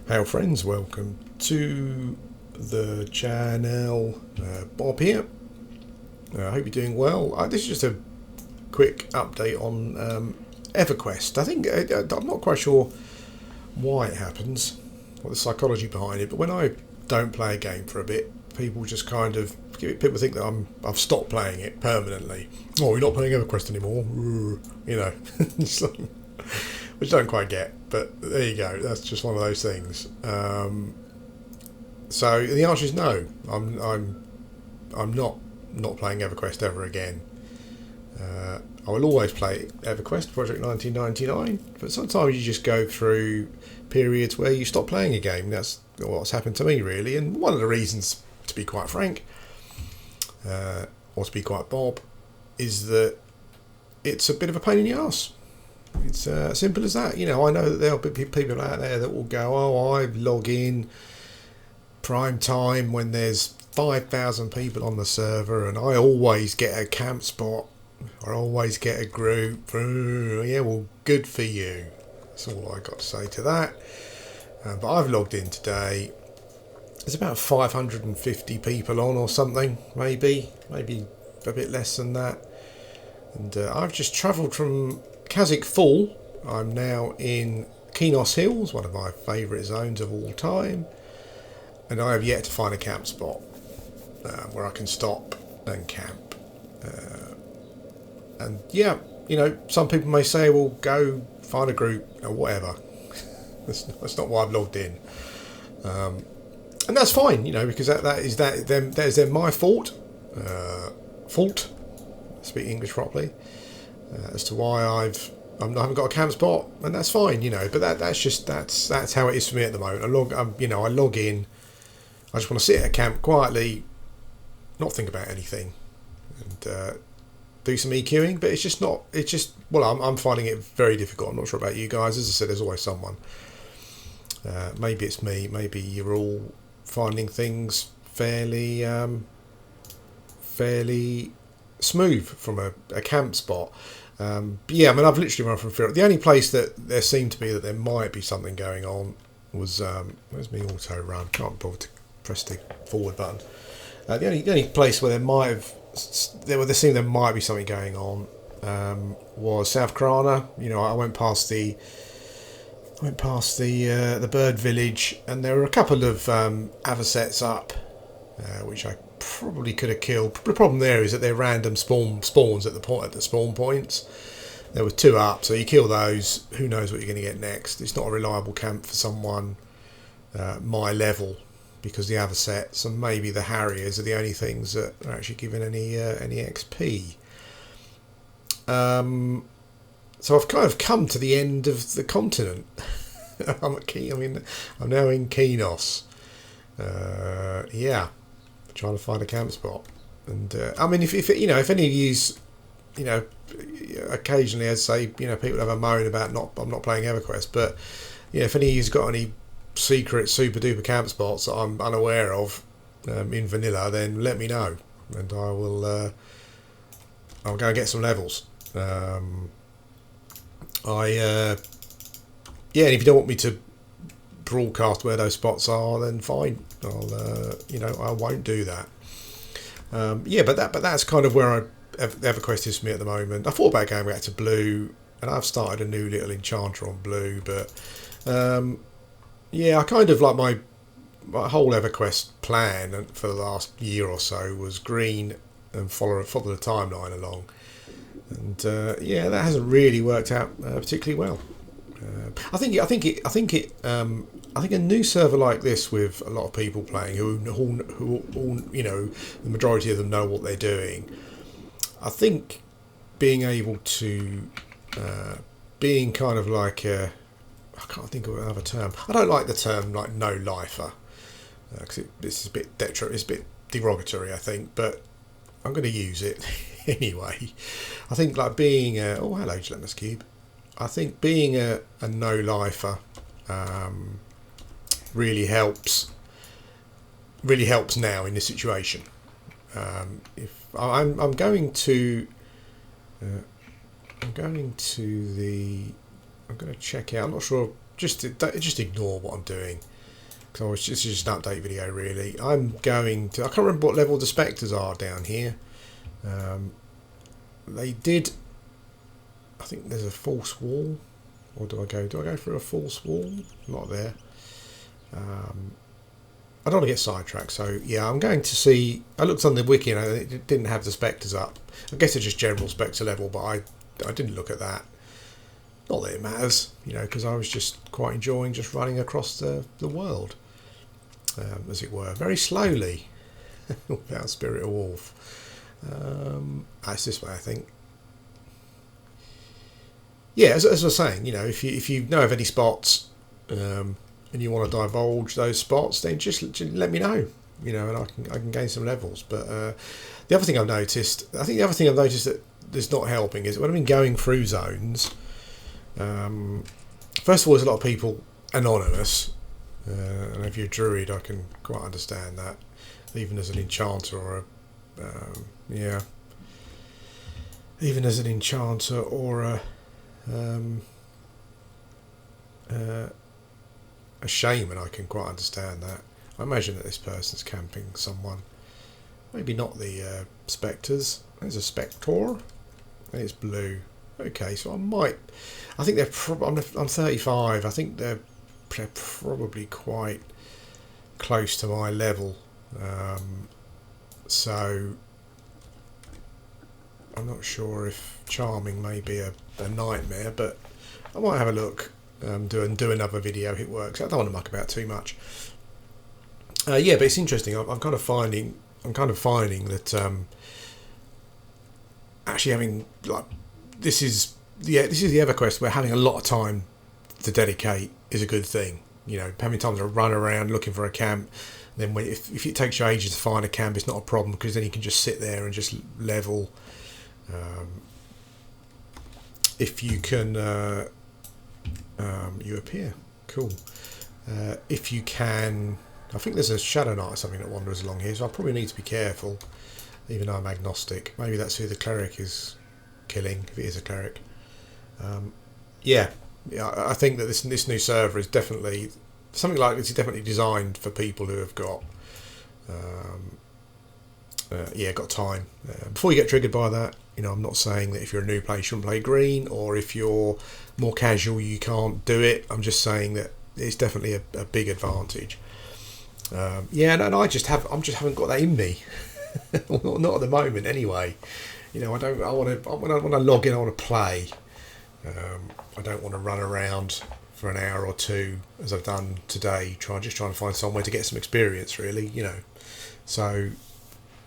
Hail friends, welcome to the channel. Bob here. I hope you're doing well. This is just a quick update on Everquest. I think I'm not quite sure why it happens, what the psychology behind it, but when I don't play a game for a bit, people just kind of people think that I've stopped playing it permanently. Oh, you're not playing Everquest anymore, you know, which I don't quite get. But there you go. That's just one of those things. So the answer is no. I'm not playing Everquest ever again. I will always play Everquest Project 1999, but sometimes you just go through periods where you stop playing a game. That's what's happened to me, really. And one of the reasons, to be quite frank, or to be quite Bob, is that it's a bit of a pain in the arse. It's simple as that. You know, I know that there'll be people out there that will go, oh, I log in prime time when there's 5,000 people on the server and I always get a camp spot. I always get a group. Yeah, well, good for you. That's all I got to say to that. But I've logged in today. There's about 550 people on or something, maybe a bit less than that. And I've just travelled from Kazik Fall. I'm now in Kenos Hills, one of my favourite zones of all time. And I have yet to find a camp spot where I can stop and camp. And yeah, you know, some people may say, well, go find a group or whatever. That's not why I've logged in. And that's fine, you know, because that is then my fault. Speak English properly. As to why I haven't got a camp spot, and that's fine, you know. But that's how it is for me at the moment. I log in. I just want to sit at a camp quietly, not think about anything, and do some EQing. But it's just not. It's just I'm finding it very difficult. I'm not sure about you guys. As I said, there's always someone. Maybe it's me. Maybe you're all finding things fairly smooth from a camp spot. Yeah, I mean, I've literally run from fear. The only place that there seemed to be that there might be something going on was where's my auto run? Can't bother to press the forward button. The only place where there seemed there might be something going on was South Krana. You know, I went past the bird village, and there were a couple of avocets up, which I probably could have killed. The problem there is that they're random spawns at the spawn points. There were 2 up, so you kill those. Who knows what you're going to get next? It's not a reliable camp for someone my level, because the avocets and maybe the harriers are the only things that are actually giving any XP. So I've kind of come to the end of the continent. I'm now in Kenos. Yeah, trying to find a camp spot. And I mean, if any of you's, you know, occasionally, as say, you know, people have a moan about I'm not playing EverQuest, but yeah, if any of you's got any secret super duper camp spots that I'm unaware of in vanilla, then let me know, and I will. I'll go and get some levels. Yeah, and if you don't want me to broadcast where those spots are, then fine. I won't do that. Yeah, but that's kind of where EverQuest is for me at the moment. I thought about going back to Blue, and I've started a new little enchanter on Blue, but yeah, I kind of like my whole EverQuest plan for the last year or so was green and follow the timeline along, and yeah, that hasn't really worked out particularly well. I think a new server like this with a lot of people playing who you know, the majority of them know what they're doing. I think being able to being kind of like I can't think of another term. I don't like the term like no lifer because it's a bit derogatory, I think, but I'm going to use it anyway. I think like being oh, hello Gelatinous Cube. I think being a no lifer really helps now in this situation. If I'm going to check out. I'm not sure. Just ignore what I'm doing. So it's just an update video really. I'm going to, I can't remember what level the Spectres are down here. They did, I think there's a false wall, or do I go through a false wall? Not there. I don't want to get sidetracked, so yeah, I'm going to see. I looked on the wiki and it didn't have the Spectres up. I guess it's just general Spectre level, but I didn't look at that. Not that it matters, you know, because I was just quite enjoying just running across the world, as it were, very slowly, without Spirit of Wolf. That's this way, I think. Yeah, as I was saying, you know, if you know of any spots, and you want to divulge those spots, then just let me know, you know, and I can gain some levels. But the other thing I've noticed, that is not helping is when I've been going through zones. First of all, there's a lot of people anonymous, and if you're a druid, I can quite understand that, even as an enchanter or even as an enchanter or a shaman, I can quite understand that. I imagine that this person's camping someone. Maybe not the Spectres. There's a Spector. And it's blue. Okay, so I think they're I'm 35. I think they're probably quite close to my level. So I'm not sure if charming may be a nightmare, but I might have a look. Do another video if it works. I don't want to muck about too much. Yeah, but it's interesting. I'm kind of finding that actually having this is the Everquest where having a lot of time to dedicate is a good thing. You know, having time to run around looking for a camp. Then if it takes you ages to find a camp, it's not a problem because then you can just sit there and just level. If you can. You appear cool. If you can, I think there's a shadow knight or something that wanders along here, so I probably need to be careful, even though I'm agnostic. Maybe that's who the cleric is killing, if it is a cleric. Yeah, I think that this new server is definitely something like this. Is definitely designed for people who have got got time. Before you get triggered by that, you know, I'm not saying that if you're a new player you shouldn't play green, or if you're more casual you can't do it. I'm just saying that it's definitely a big advantage. And I just haven't got that in me. Not at the moment, anyway. You know, when I log in, I want to play. I don't want to run around for an hour or two as I've done today, trying to find somewhere to get some experience, really. You know, so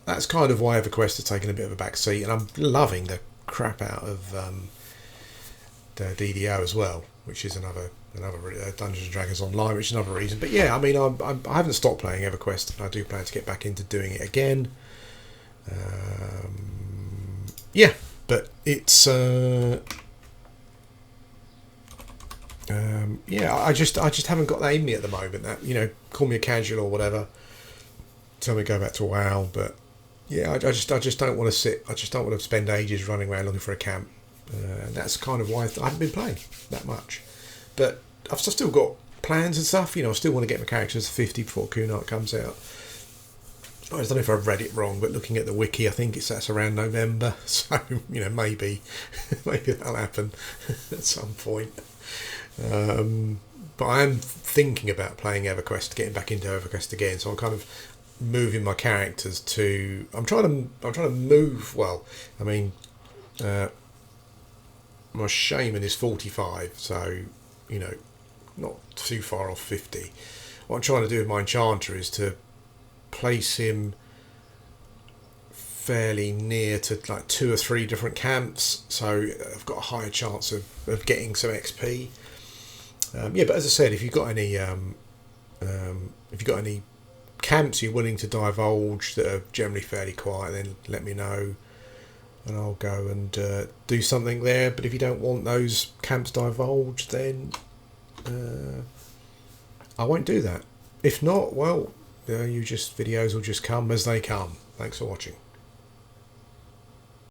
that's kind of why Everquest has taken a bit of a back seat, and I'm loving the crap out of the DDO as well, which is another Dungeons and Dragons Online, which is another reason. But yeah, I mean, I haven't stopped playing Everquest, and I do plan to get back into doing it again. Yeah, but it's I just haven't got that in me at the moment. That, you know, call me a casual or whatever, tell me to go back to WoW, but yeah, I just don't want to sit. I just don't want to spend ages running around looking for a camp. And that's kind of why I haven't been playing that much. But I've still got plans and stuff. You know, I still want to get my characters to 50 before Kunite comes out. I don't know if I've read it wrong, but looking at the wiki, I think that's around November. So, you know, maybe that'll happen at some point. But I am thinking about playing Everquest, getting back into Everquest again. So I'm kind of moving my characters to. I'm trying to move. Well, I mean, my shaman is 45, so, you know, not too far off 50. What I'm trying to do with my enchanter is to place him fairly near to like 2 or 3 different camps, so I've got a higher chance of getting some XP. But as I said, if you've got any camps you're willing to divulge that are generally fairly quiet, then let me know and I'll go and do something there. But if you don't want those camps divulged, then I won't do that. If not, well, videos will just come as they come. Thanks for watching.